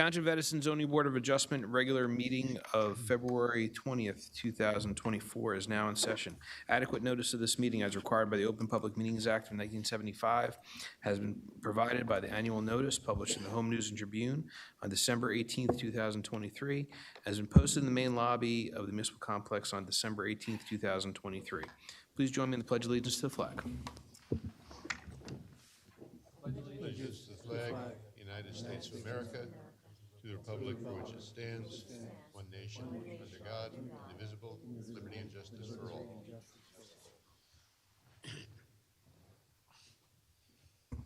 Township of Edison Zoning Board of Adjustment regular meeting of February 20th, 2024 is now in session. Adequate notice of this meeting as required by the Open Public Meetings Act of 1975 has been provided by the annual notice published in the Home News and Tribune on December 18th, 2023, has been posted in the main lobby of the municipal complex on December 18th, 2023. Please join me in the Pledge of Allegiance to the flag. Allegiance to the flag, United States of America, to the republic for which it stands, one nation, under God, indivisible, with liberty and justice for all.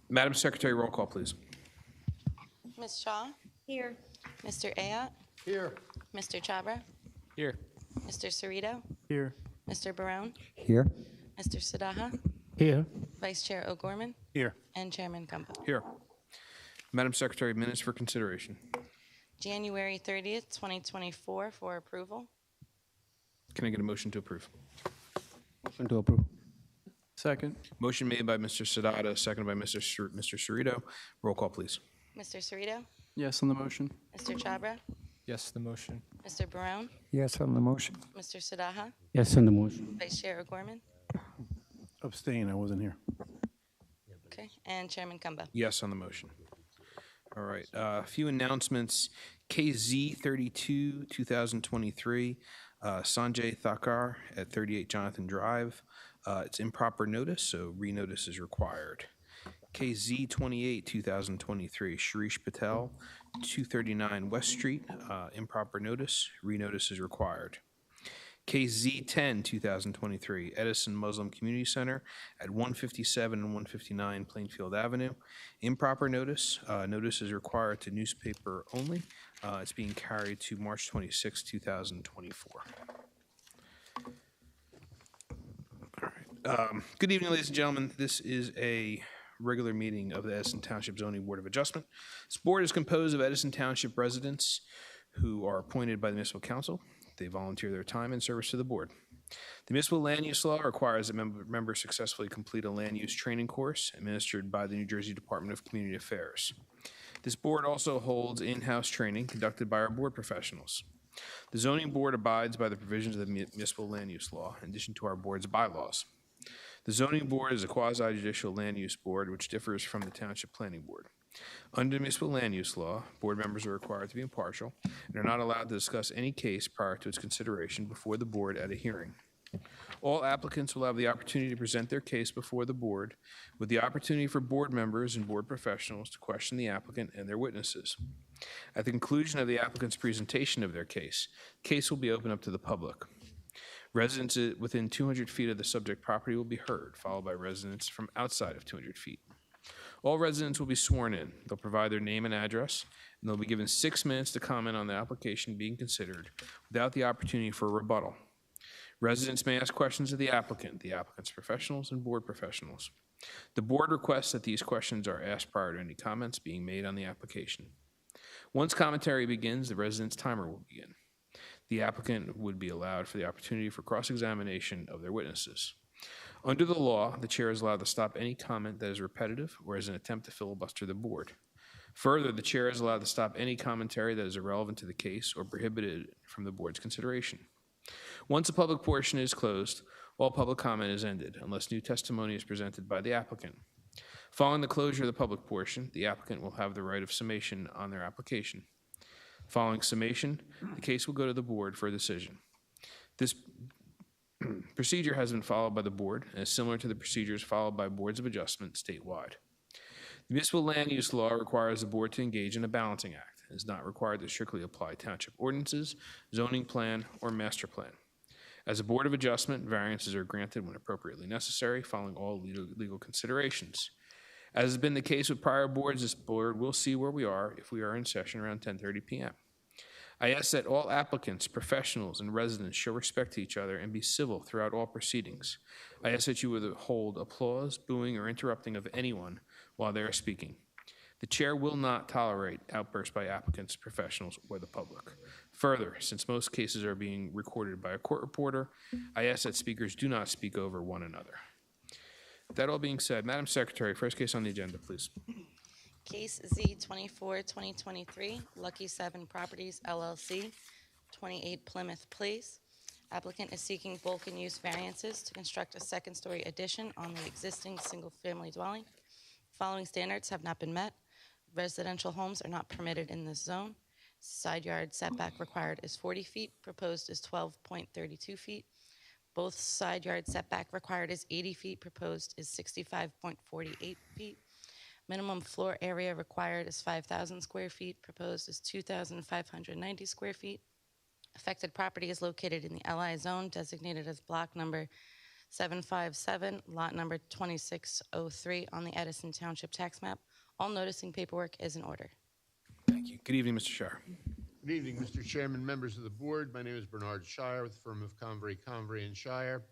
Madam Secretary, roll call, please. Ms. Shaw? Here. Mr. Ayotte? Here. Mr. Chabra? Here. Mr. Cerrito? Here. Mr. Barone? Here. Mr. Sadaha? Here. Vice Chair O'Gorman? Here. And Chairman Gumbo. Here. Madam Secretary, minutes for consideration. January 30th, 2024 for approval. Can I get a motion to approve? Motion to approve. Second. Motion made by Mr. Sadada, seconded by Mr. Cerrito. Roll call, please. Mr. Cerrito? Yes on the motion. Mr. Chabra? Yes the motion. Mr. Barone? Yes on the motion. Mr. Sadaha? Yes on the motion. Vice Chair O'Gorman? Abstain, I wasn't here. Okay. And Chairman Gumbo. Yes on the motion. All right. A few announcements. KZ 32, 2023, Sanjay Thakar at 38 Jonathan Drive. It's improper notice, so renotice is required. KZ 28, 2023, Shirish Patel, 239 West Street, improper notice, renotice is required. KZ 10, 2023, Edison Muslim Community Center at 157 and 159 Plainfield Avenue. Improper notice. Notice is required to newspaper only. It's being carried to March 26, 2024. All right. Good evening, ladies and gentlemen. This is a regular meeting of the Edison Township Zoning Board of Adjustment. This board is composed of Edison Township residents who are appointed by the municipal council. They volunteer their time and service to the board. The municipal land use law requires that members successfully complete a land use training course administered by the New Jersey Department of Community Affairs. This board also holds in-house training conducted by our board professionals. The zoning board abides by the provisions of the municipal land use law, in addition to our board's bylaws. The zoning board is a quasi-judicial land use board which differs from the township planning board. Under municipal land use law, board members are required to be impartial and are not allowed to discuss any case prior to its consideration before the board at a hearing. All applicants will have the opportunity to present their case before the board, with the opportunity for board members and board professionals to question the applicant and their witnesses. At the conclusion of the applicant's presentation of their case, the case will be opened up to the public. Residents within 200 feet of the subject property will be heard, followed by residents from outside of 200 feet. All residents will be sworn in. They'll provide their name and address, and they'll be given 6 minutes to comment on the application being considered without the opportunity for a rebuttal. Residents may ask questions of the applicant's professionals, and board professionals. The board requests that these questions are asked prior to any comments being made on the application. Once commentary begins, the resident's timer will begin. The applicant would be allowed for the opportunity for cross-examination of their witnesses. Under the law, the chair is allowed to stop any comment that is repetitive or is an attempt to filibuster the board. Further, the chair is allowed to stop any commentary that is irrelevant to the case or prohibited from the board's consideration. Once the public portion is closed, all public comment is ended unless new testimony is presented by the applicant. Following the closure of the public portion, the applicant will have the right of summation on their application. Following summation, the case will go to the board for a decision. This procedure has been followed by the board and is similar to the procedures followed by boards of adjustment statewide. The municipal land use law requires the board to engage in a balancing act and is not required to strictly apply township ordinances, zoning plan, or master plan. As a board of adjustment, variances are granted when appropriately necessary, following all legal considerations. As has been the case with prior boards, this board will see where we are if we are in session around 10:30 p.m. I ask that all applicants, professionals, and residents show respect to each other and be civil throughout all proceedings. I ask that you withhold applause, booing, or interrupting of anyone while they are speaking. The chair will not tolerate outbursts by applicants, professionals, or the public. Further, since most cases are being recorded by a court reporter, I ask that speakers do not speak over one another. That all being said, Madam Secretary, first case on the agenda, please. Case Z24-2023, Lucky 7 Properties LLC, 28 Plymouth Place. Applicant is seeking bulk and use variances to construct a second-story addition on the existing single-family dwelling. Following standards have not been met. Residential homes are not permitted in this zone. Side yard setback required is 40 feet, proposed is 12.32 feet. Both side yard setback required is 80 feet, proposed is 65.48 feet. Minimum floor area required is 5,000 square feet, proposed is 2,590 square feet. Affected property is located in the LI zone designated as block number 757, lot number 2603 on the Edison Township tax map. All noticing paperwork is in order. Thank you. Good evening, Mr. Shire. Good evening, Mr. Chairman, members of the board. My name is Bernard Shire with the firm of Convery & Shire,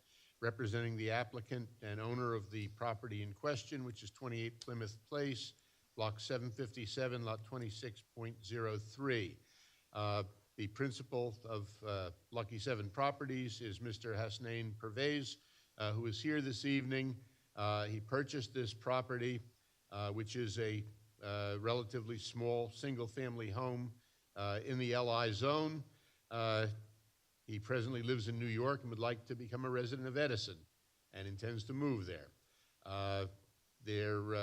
representing the applicant and owner of the property in question, which is 28 Plymouth Place, block 757, lot 26.03. The principal of Lucky 7 Properties is Mr. Hasnain Pervez, who is here this evening. He purchased this property, which is a relatively small single-family home in the LI zone. He presently lives in New York and would like to become a resident of Edison and intends to move there. There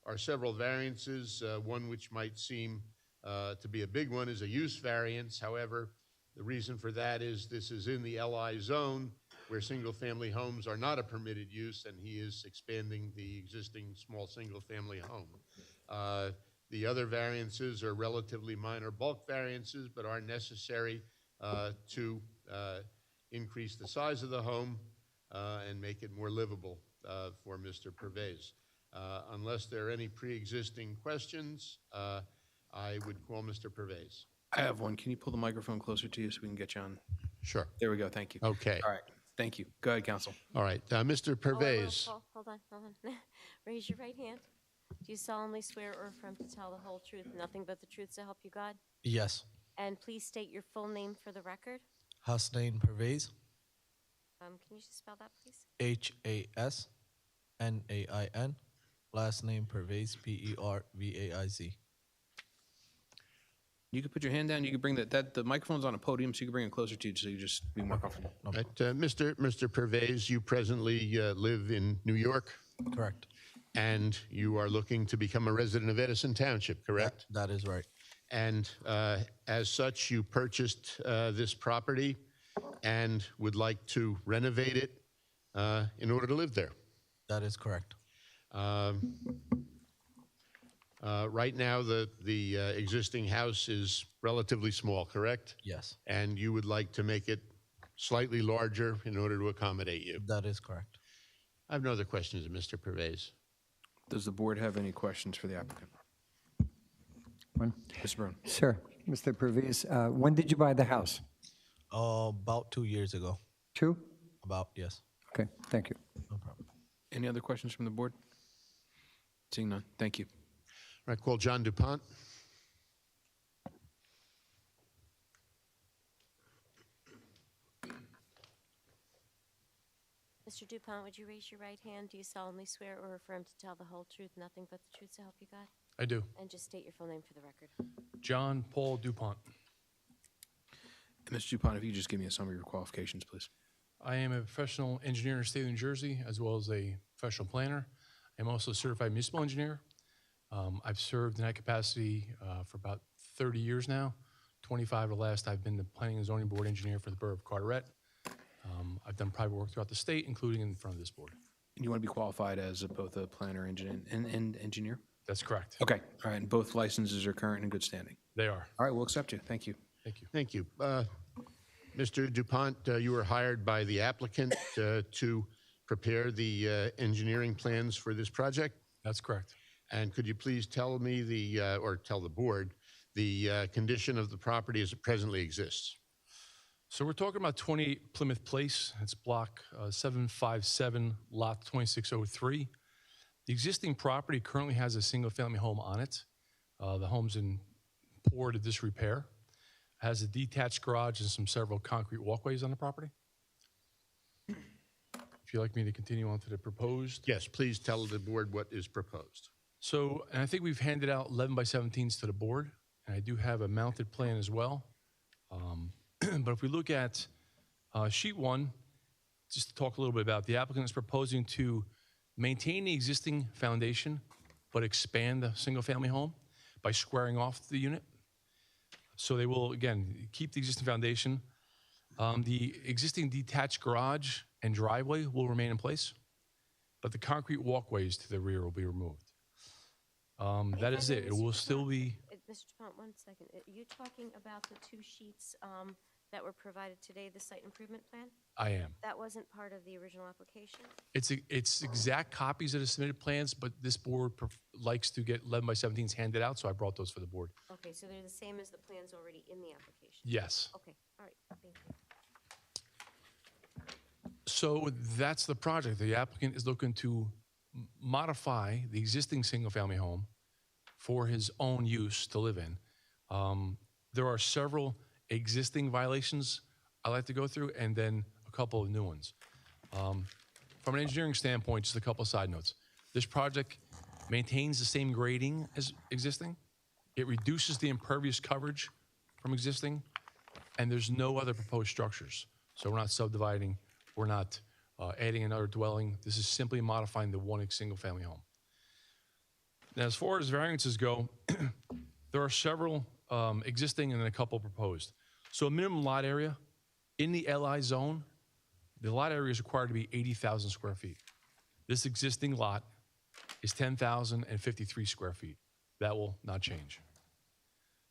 are several variances. One which might seem to be a big one is a use variance. However, the reason for that is this is in the LI zone where single-family homes are not a permitted use, and he is expanding the existing small single-family home. The other variances are relatively minor bulk variances, but are necessary to increase the size of the home and make it more livable for Mr. Pervez. Unless there are any pre-existing questions, I would call Mr. Pervez. I have one. Can you pull the microphone closer to you so we can get you on? Sure. There we go. Thank you. Okay. All right. Thank you. Go ahead, counsel. All right. Mr. Pervez. Hold on. Raise your right hand. Do you solemnly swear or affirm to tell the whole truth, nothing but the truth, so help you God? Yes. And please state your full name for the record. Hasnain Pervez, Can you just spell that, please? Hasnain. Last name Pervez, Pervaiz. You can put your hand down. You can bring the microphone's on a podium, so you can bring it closer to you so you just be more comfortable. Mr. Pervez, you presently live in New York, Correct. and you are looking to become a resident of Edison Township, correct? That is right. And as such, you purchased this property and would like to renovate it in order to live there. That is correct. Right now, the existing house is relatively small, correct? Yes. And you would like to make it slightly larger in order to accommodate you. That is correct. I have no other questions of Mr. Pervez. Does the board have any questions for the applicant? One. Mr. Brown. Sir, Mr. Pervez, when did you buy the house? About 2 years ago. 2? Yes. Okay, thank you. No problem. Any other questions from the board? Seeing none. Thank you. All right, call John DuPont. Mr. DuPont, would you raise your right hand? Do you solemnly swear or affirm to tell the whole truth, nothing but the truth, so help you God? I do. And just state your full name for the record. John Paul DuPont. And Mr. DuPont, if you just give me a summary of your qualifications, please. I am a professional engineer in the state of New Jersey, as well as a professional planner. I'm also a certified municipal engineer. I've served in that capacity for about 30 years now. 25 of the last, I've been the planning and zoning board engineer for the borough of Carteret. I've done private work throughout the state, including in front of this board. And you want to be qualified as both a planner and engineer? That's correct. Okay. All right. And both licenses are current and in good standing. They are. All right. We'll accept you. Thank you. Thank you. Thank you. Mr. DuPont, you were hired by the applicant to prepare the engineering plans for this project. That's correct. And could you please tell me or tell the board, the condition of the property as it presently exists? So we're talking about 28 Plymouth Place. It's block 757, lot 2603. The existing property currently has a single-family home on it. The home's in poor to disrepair. It has a detached garage and several concrete walkways on the property. If you'd like me to continue on to the proposed. Yes, please tell the board what is proposed. So, and I think we've handed out 11 by 17s to the board, and I do have a mounted plan as well. But if we look at sheet 1, just to talk a little bit about, the applicant is proposing to maintain the existing foundation, but expand the single-family home by squaring off the unit. So they will, again, keep the existing foundation. The existing detached garage and driveway will remain in place, but the concrete walkways to the rear will be removed. That is it. It will still be, Mr. DuPont, 1 second. Are you talking about the 2 sheets that were provided today, the site improvement plan? I am. That wasn't part of the original application? It's exact copies of the submitted plans, but this board likes to get 11 by 17s handed out, so I brought those for the board. Okay, so they're the same as the plans already in the application? Yes. Okay, all right, thank you. So that's the project. The applicant is looking to modify the existing single-family home for his own use to live in. There are several existing violations I like to go through, and then a couple of new ones. From an engineering standpoint, just a couple of side notes. This project maintains the same grading as existing. It reduces the impervious coverage from existing, and there's no other proposed structures. So we're not subdividing, we're not adding another dwelling. This is simply modifying the one single-family home. Now, as far as variances go, there are several existing and then a couple proposed. So a minimum lot area in the LI zone, the lot area is required to be 80,000 square feet. This existing lot is 10,053 square feet. That will not change.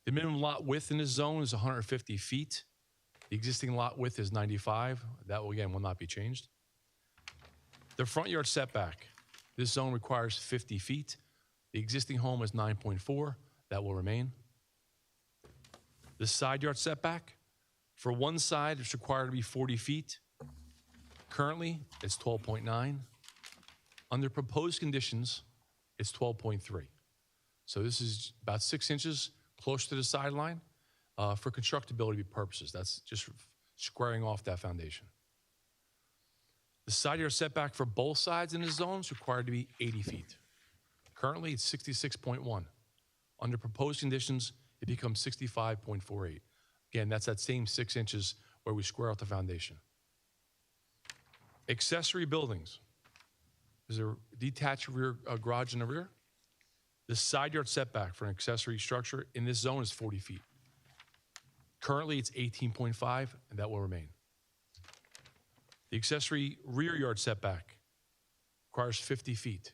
The minimum lot width in this zone is 150 feet. The existing lot width is 95. That will, again, will not be changed. The front yard setback, this zone requires 50 feet. The existing home is 9.4. That will remain. The side yard setback, for one side, it's required to be 40 feet. Currently, it's 12.9. Under proposed conditions, it's 12.3. So this is about 6 inches close to the sideline for constructability purposes. That's just squaring off that foundation. The side yard setback for both sides in the zone is required to be 80 feet. Currently, it's 66.1. Under proposed conditions, it becomes 65.48. Again, that's that same 6 inches where we square out the foundation. Accessory buildings. There's a detached rear garage in the rear. The side yard setback for an accessory structure in this zone is 40 feet. Currently, it's 18.5, and that will remain. The accessory rear yard setback requires 50 feet.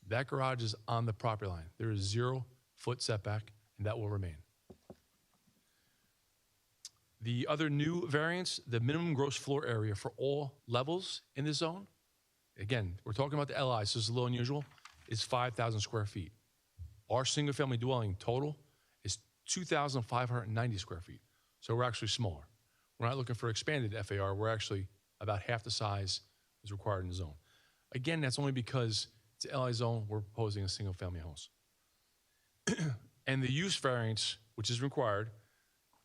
That garage is on the property line. There is 0-foot setback, and that will remain. The other new variance, the minimum gross floor area for all levels in this zone, again, we're talking about the LI, so it's a little unusual, is 5,000 square feet. Our single-family dwelling total is 2,590 square feet, so we're actually smaller. We're not looking for expanded FAR. We're actually about half the size is required in the zone. Again, that's only because it's an LI zone. We're proposing a single-family house. And the use variance, which is required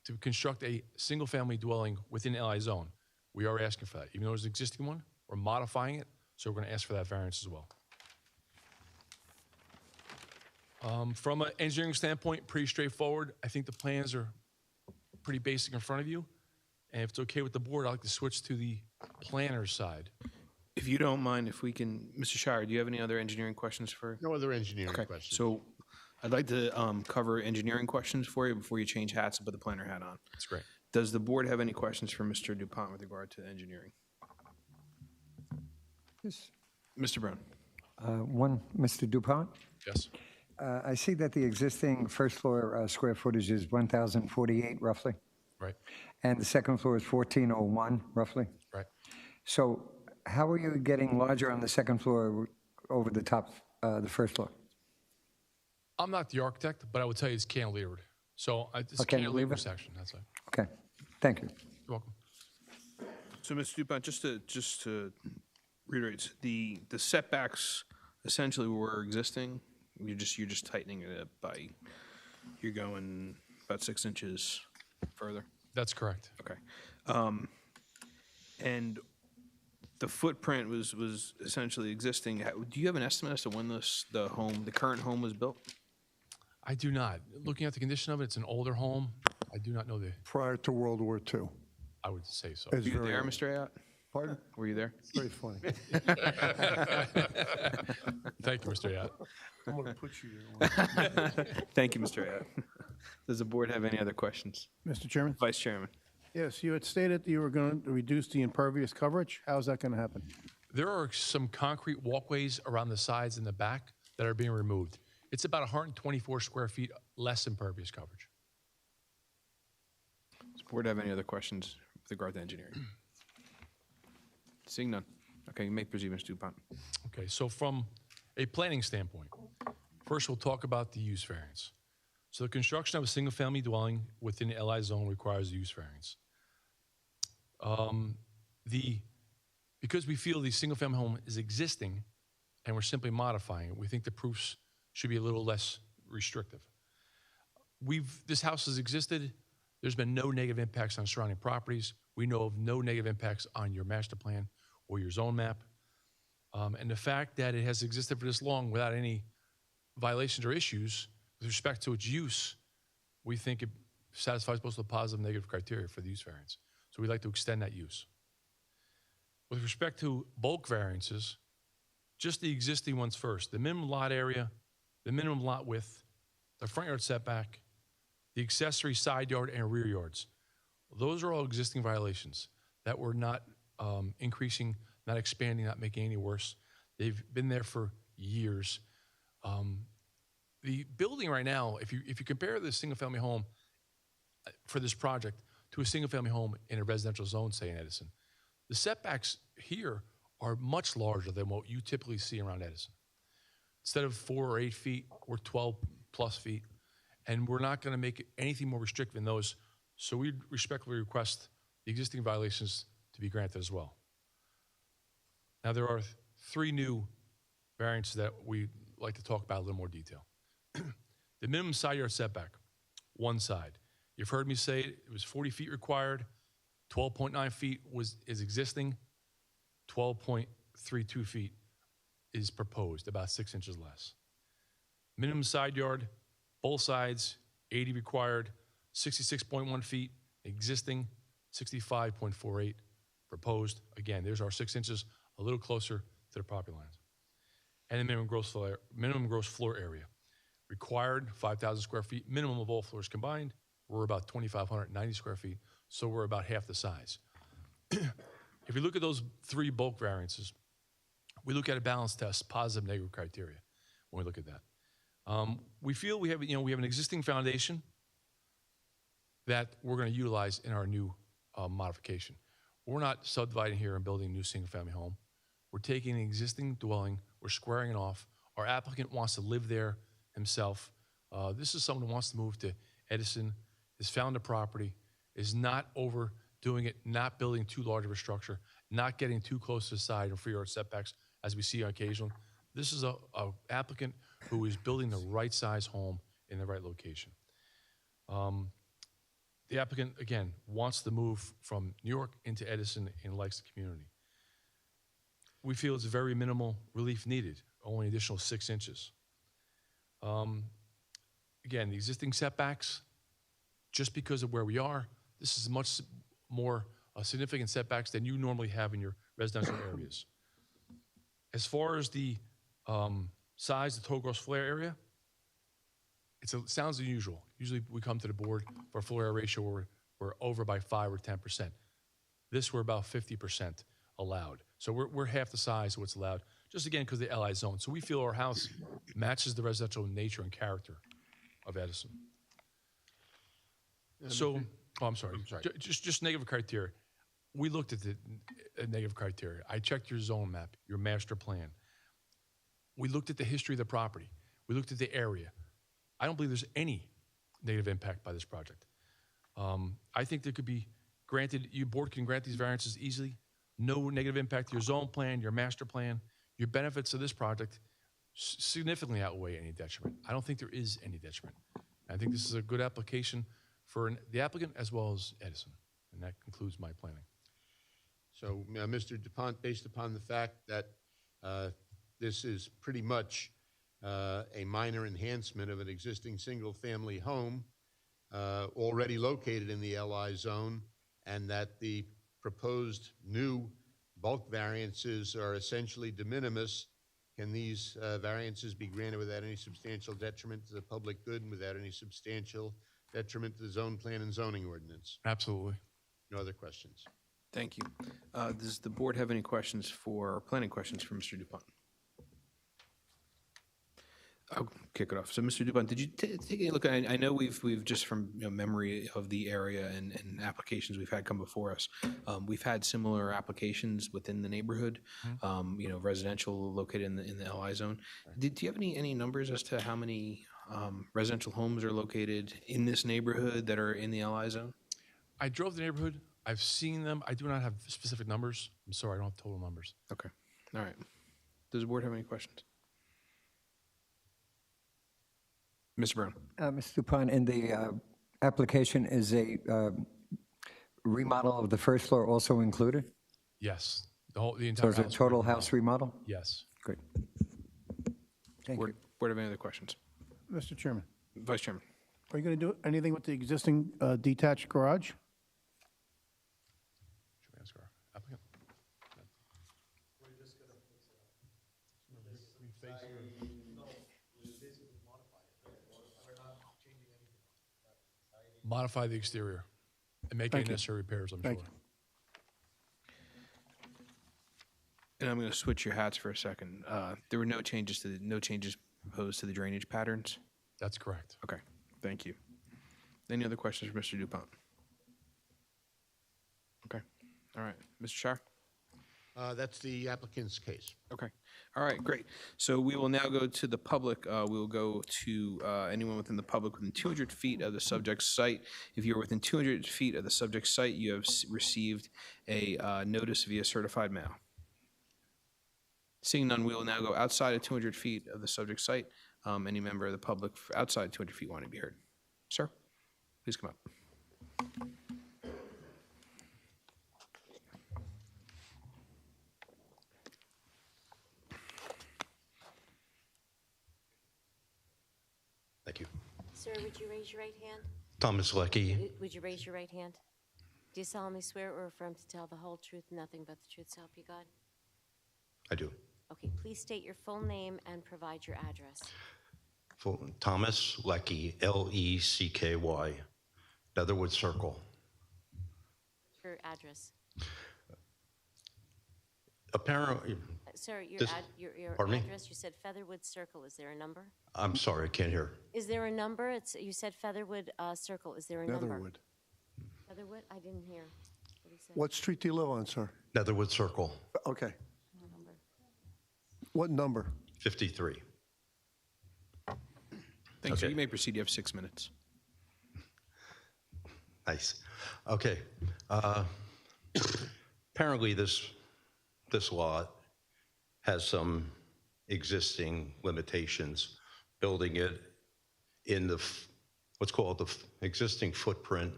to construct a single-family dwelling within LI zone, we are asking for that. Even though there's an existing one, we're modifying it, so we're going to ask for that variance as well. From an engineering standpoint, pretty straightforward. I think the plans are pretty basic in front of you. And if it's okay with the board, I'd like to switch to the planner's side. If you don't mind, if we can, Mr. Shire, do you have any other engineering questions for? No other engineering Okay, questions. so I'd like to cover engineering questions for you before you change hats and put the planner hat on. That's great. Does the board have any questions for Mr. DuPont with regard to engineering? Yes. Mr. Brown? One, Mr. DuPont. Yes. I see that the existing first floor square footage is 1,048 roughly, Right. and the second floor is 1,401 roughly. Right. So how are you getting larger on the second floor over the top, the first floor? I'm not the architect, but I will tell you it's cantilevered. So it's a Okay, cantilever leave it. section. That's it. Okay, thank you. You're welcome. So, Mr. DuPont, just to reiterate, the setbacks essentially were existing. You're just tightening it up by, you're going about 6 inches further. That's correct. Okay. And the footprint was essentially existing. Do you have an estimate as to when the current home was built? I do not. Looking at the condition of it, it's an older home. I do not know Prior to World War II. I would say so. It's Were you very there, old. Mr. Ayotte? Pardon? Were you there? Very funny. Thank you, Mr. Ayotte. I'm going to put you there. Thank you, Mr. Ayotte. Does the board have any other questions? Mr. Chairman? Vice Chairman. Yes, you had stated that you were going to reduce the impervious coverage. How's that going to happen? There are some concrete walkways around the sides and the back that are being removed. It's about 124 square feet less impervious coverage. Does the board have any other questions with regard to engineering? Seeing none. Okay, you may proceed, Mr. Dupont. Okay, so from a planning standpoint, first we'll talk about the use variance. So the construction of a single-family dwelling within the LI zone requires a use variance. Because we feel the single-family home is existing and we're simply modifying it, we think the proofs should be a little less restrictive. This house has existed. There's been no negative impacts on surrounding properties. We know of no negative impacts on your master plan or your zone map. And the fact that it has existed for this long without any violations or issues with respect to its use, we think it satisfies both the positive and negative criteria for the use variance. So we'd like to extend that use. With respect to bulk variances, just the existing ones first. The minimum lot area, the minimum lot width, the front yard setback, the accessory side yard and rear yards. Those are all existing violations that we're not increasing, not expanding, not making any worse. They've been there for years. The building right now, if you compare the single-family home for this project to a single-family home in a residential zone, say in Edison, the setbacks here are much larger than what you typically see around Edison. Instead of 4 or 8 feet, we're 12 plus feet, and we're not going to make anything more restrictive than those. So we respectfully request the existing violations to be granted as well. Now, there are 3 new variances that we'd like to talk about in a little more detail. The minimum side yard setback, one side. You've heard me say it was 40 feet required, 12.9 feet is existing, 12.32 feet is proposed, about 6 inches less. Minimum side yard, both sides, 80 required, 66.1 feet existing, 65.48 proposed. Again, there's our 6 inches, a little closer to the property lines. And the minimum gross floor area. Required, 5,000 square feet, minimum of all floors combined. We're about 2,590 square feet, so we're about half the size. If we look at those 3 bulk variances, we look at a balance test, positive, negative criteria when we look at that. We feel we have an existing foundation that we're going to utilize in our new modification. We're not subdividing here and building a new single-family home. We're taking an existing dwelling, we're squaring it off. Our applicant wants to live there himself. This is someone who wants to move to Edison, has found a property, is not overdoing it, not building too large of a structure, not getting too close to the side and free yard setbacks as we see on occasion. This is a applicant who is building the right size home in the right location. The applicant, again, wants to move from New York into Edison and likes the community. We feel it's very minimal relief needed, only an additional 6 inches. Again, the existing setbacks, just because of where we are, this is much more significant setbacks than you normally have in your residential areas. As far as the size, the total gross floor area, it sounds unusual. Usually we come to the board for a floor area ratio where we're over by 5 or 10%. This, we're about 50% allowed. So we're half the size of what's allowed, just again because of the LI zone. So we feel our house matches the residential nature and character of Edison. So, I'm sorry. Just negative criteria. We looked at the negative criteria. I checked your zone map, your master plan. We looked at the history of the property. We looked at the area. I don't believe there's any negative impact by this project. I think there could be granted, your board can grant these variances easily. No negative impact to your zone plan, your master plan. Your benefits of this project significantly outweigh any detriment. I don't think there is any detriment. I think this is a good application for the applicant as well as Edison. And that concludes my planning. So, Mr. DuPont, based upon the fact that this is pretty much a minor enhancement of an existing single-family home already located in the LI zone, and that the proposed new bulk variances are essentially de minimis, can these variances be granted without any substantial detriment to the public good and without any substantial detriment to the zone plan and zoning ordinance? Absolutely. No other questions? Thank you. Does the board have any questions or planning questions for Mr. Dupont? I'll kick it off. So, Mr. Dupont, did you take a look at? I know we've just from memory of the area and applications we've had come before us. We've had similar applications within the neighborhood. Residential located in the LI zone. Do you have any numbers as to how many residential homes are located in this neighborhood that are in the LI zone? I drove the neighborhood. I've seen them. I do not have specific numbers. I'm sorry, I don't have total numbers. Okay. All right. Does the board have any questions? Mr. Brown. Mr. Dupont, in the application, is a remodel of the first floor also included? Yes. The So entire is it house. a total house remodel? Yes. Great. Thank Board, you. board have any other questions? Mr. Chairman, Vice Chairman. are you going to do anything with the existing detached garage? Should we ask our applicant? Modify the exterior and make any Thank you. necessary repairs, I'm Thank sure. And I'm going to switch your hats for a second. There were no changes proposed to the drainage patterns. That's correct. Okay, thank you. Any other questions for Mr. Dupont? Okay, all right, Mr. Shire. That's the applicant's case. Okay, all right, great. So we will now go to the public. We will go to anyone within the public within 200 feet of the subject site. If you're within 200 feet of the subject site, you have received a notice via certified mail. Seeing none, we will now go outside of 200 feet of the subject site. Any member of the public outside 200 feet want to be heard. Sir, please come up. Thank you. Sir, would you raise your right hand? Thomas Leckie, Would you raise your right hand? Do you solemnly swear or affirm to tell the whole truth, nothing but the truth, so help you God? I do. Okay, please state your full name and provide your address. Thomas Leckie, Lecky, Netherwood Circle. Your address. Apparently, Sir, your This- your pardon me? address, you said Featherwood Circle. Is there a number? I'm sorry, I can't hear. Is there a number? You said Featherwood Circle. Is there a number? Netherwood. Featherwood? I didn't hear what he said. What street do you live on, sir? Netherwood Circle, Okay. No number. What number? 53. Thanks, sir. Okay. You may proceed. You have 6 minutes. Nice. Okay. Apparently, this lot has some existing limitations, building it in the what's called the existing footprint.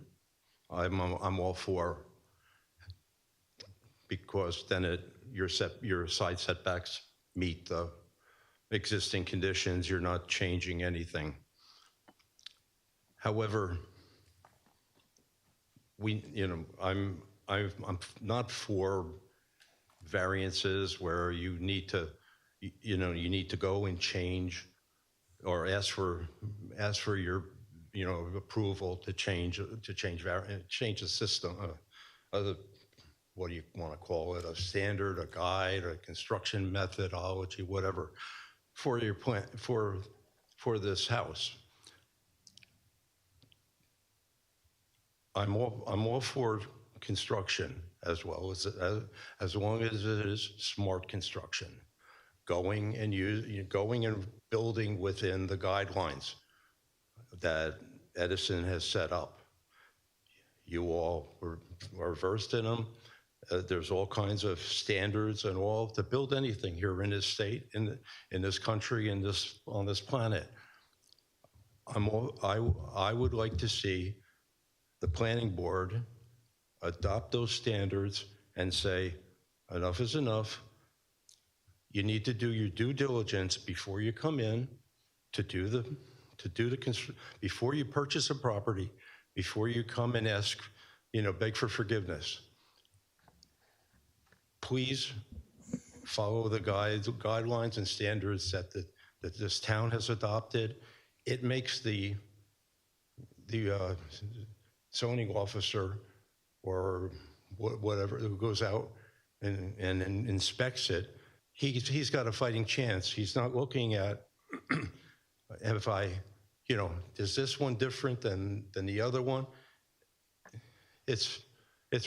I'm all for, because then your side setbacks meet the existing conditions. You're not changing anything. However, I'm not for variances where you need to go and change or ask for your approval to change the system. What do you want to call it? A standard, a guide, a construction methodology, whatever, for your plan for this house. I'm all for construction as well as long as it is smart construction, going and building within the guidelines that Edison has set up. You all are versed in them. There's all kinds of standards and all to build anything here in this state, in this country, on this planet. I would like to see the planning board adopt those standards and say, enough is enough. You need to do your due diligence before you come in before you purchase a property, before you come and ask, beg for forgiveness. Please follow the guidelines and standards that this town has adopted. It makes the zoning officer or whatever who goes out and inspects it, he's got a fighting chance. He's not looking at is this one different than the other one? It's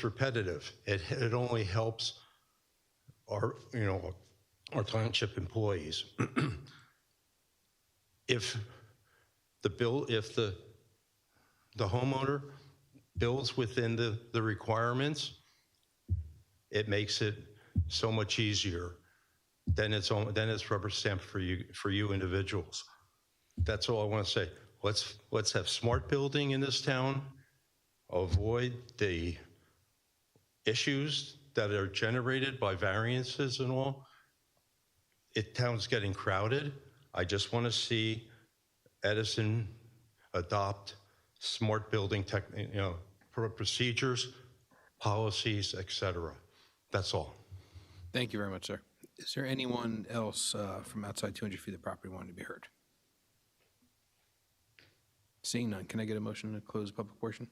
repetitive. It only helps our township employees. If the homeowner builds within the requirements, it makes it so much easier. Then it's rubber stamped for you individuals. That's all I want to say. Let's have smart building in this town. Avoid the issues that are generated by variances and all. Town's getting crowded. I just want to see Edison adopt smart building procedures, policies, etc. That's all. Thank you very much, sir. Is there anyone else from outside 200 feet of the property wanting to be heard? Seeing none, can I get a motion to close the public portion?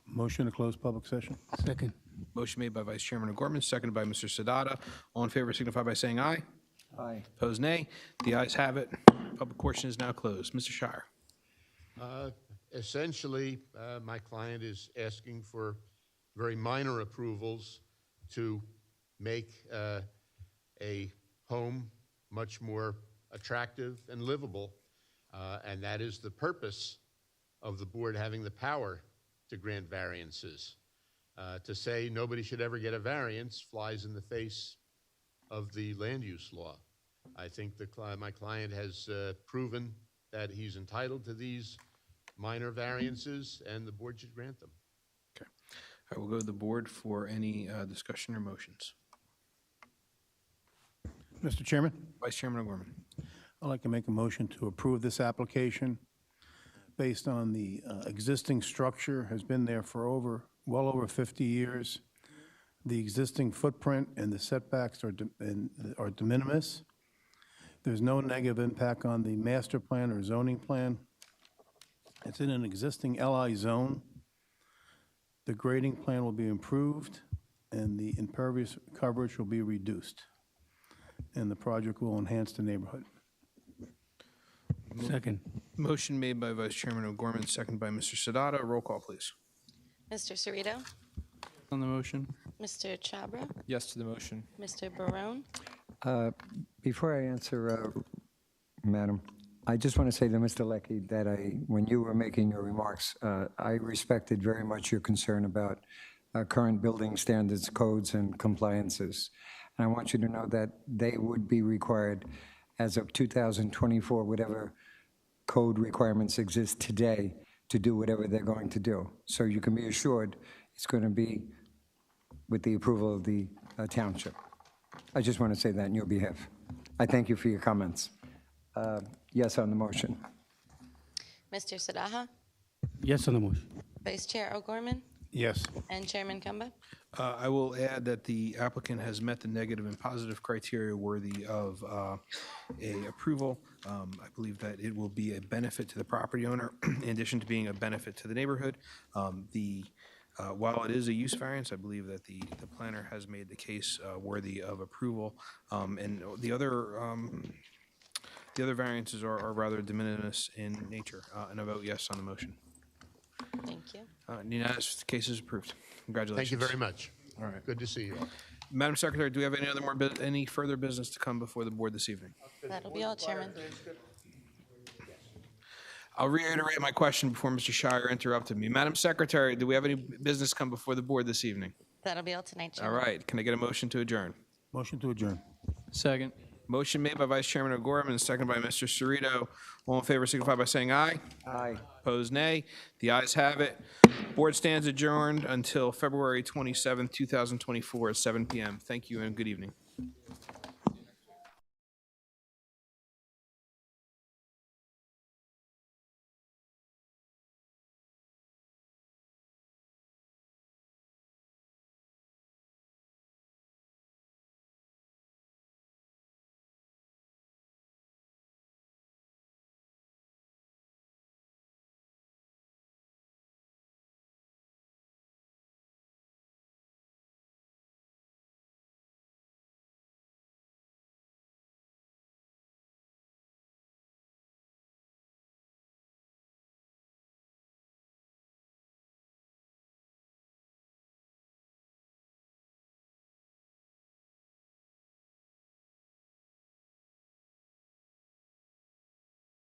Motion to close public session. Second. Motion made by Vice Chairman O'Gorman, seconded by Mr. Sadada. All in favor signify by saying aye. Aye. Opposed, nay. The ayes have it. Public portion is now closed. Mr. Shire. Essentially, my client is asking for very minor approvals to make a home much more attractive and livable, and that is the purpose of the board having the power to grant variances. To say nobody should ever get a variance flies in the face of the land use law. I think my client has proven that he's entitled to these minor variances, and the board should grant them. Okay. I will go to the board for any discussion or motions. Mr. Chairman, Vice Chairman O'Gorman. I'd like to make a motion to approve this application based on the existing structure has been there for well over 50 years. The existing footprint and the setbacks are de minimis. There's no negative impact on the master plan or zoning plan. It's in an existing LI zone. The grading plan will be improved, and the impervious coverage will be reduced. And the project will enhance the neighborhood. Second. Motion made by Vice Chairman O'Gorman, seconded by Mr. Sadada. Roll call, please. Mr. Cerrito? On the motion? Mr. Chabra? Yes to the motion. Mr. Barone? Before I answer, Madam, I just want to say to Mr. Leckie that when you were making your remarks, I respected very much your concern about current building standards, codes, and compliances. And I want you to know that they would be required as of 2024, whatever code requirements exist today, to do whatever they're going to do. So you can be assured it's going to be with the approval of the township. I just want to say that in your behalf. I thank you for your comments. Yes on the motion. Mr. Sadaha? Yes on the motion. Vice Chair O'Gorman? Yes. And Chairman Kemba? I will add that the applicant has met the negative and positive criteria worthy of a approval. I believe that it will be a benefit to the property owner in addition to being a benefit to the neighborhood. While it is a use variance, I believe that the planner has made the case worthy of approval. And the other variances are rather de minimis in nature. And I vote yes on the motion. Thank you. Unanimous, case is approved. Congratulations. Thank you very much. All right. Good to see you all. Madam Secretary, do we have any further business to come before the board this evening? That'll be all, Chairman. I'll reiterate my question before Mr. Shire interrupted me. Madam Secretary, do we have any business come before the board this evening? That'll be all tonight, All Chairman. right. Can I get a motion to adjourn? Motion to adjourn. Second. Motion made by Vice Chairman O'Gorman, seconded by Mr. Cerrito. All in favor signify by saying aye. Aye. Opposed, nay. The ayes have it. Board stands adjourned until February 27th, 2024 at 7 p.m. Thank you and good evening.